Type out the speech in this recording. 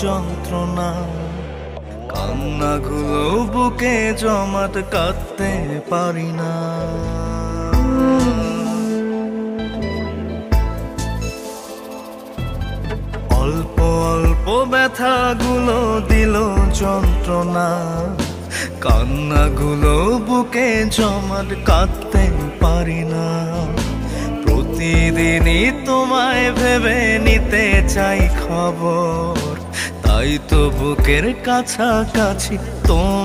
যন্ত্রণা, কান্নাগুলো বুকে জমাট, কাঁদতে পারি না। অল্প অল্প ব্যথাগুলো দিল যন্ত্রণা, কান্নাগুলো বুকে জমাট, কাঁদতে পারি না। প্রতিদিনই তোমায় ভেবে নিতে চাই খবর, তাই তো বুকের কাছাকাছি তোমার